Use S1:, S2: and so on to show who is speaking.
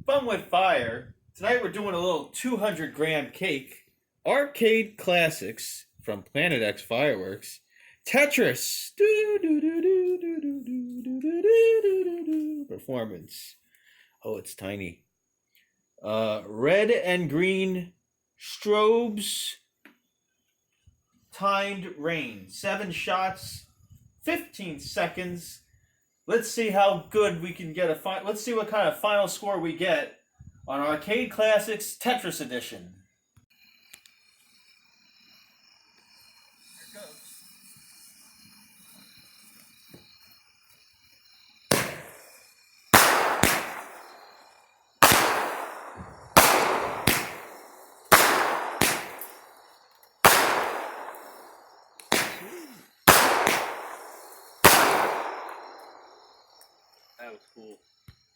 S1: Fun with Fire. Tonight we're doing a little 200-gram cake. Arcade classics from Planet X Fireworks. Tetris. Performance. Oh, it's tiny. Red and green strobes. Timed rain. 7 shots, 15 seconds. Let's see how good we can get let's see what kind of final score we get on Arcade Classics Tetris Edition. Here it goes. That was cool.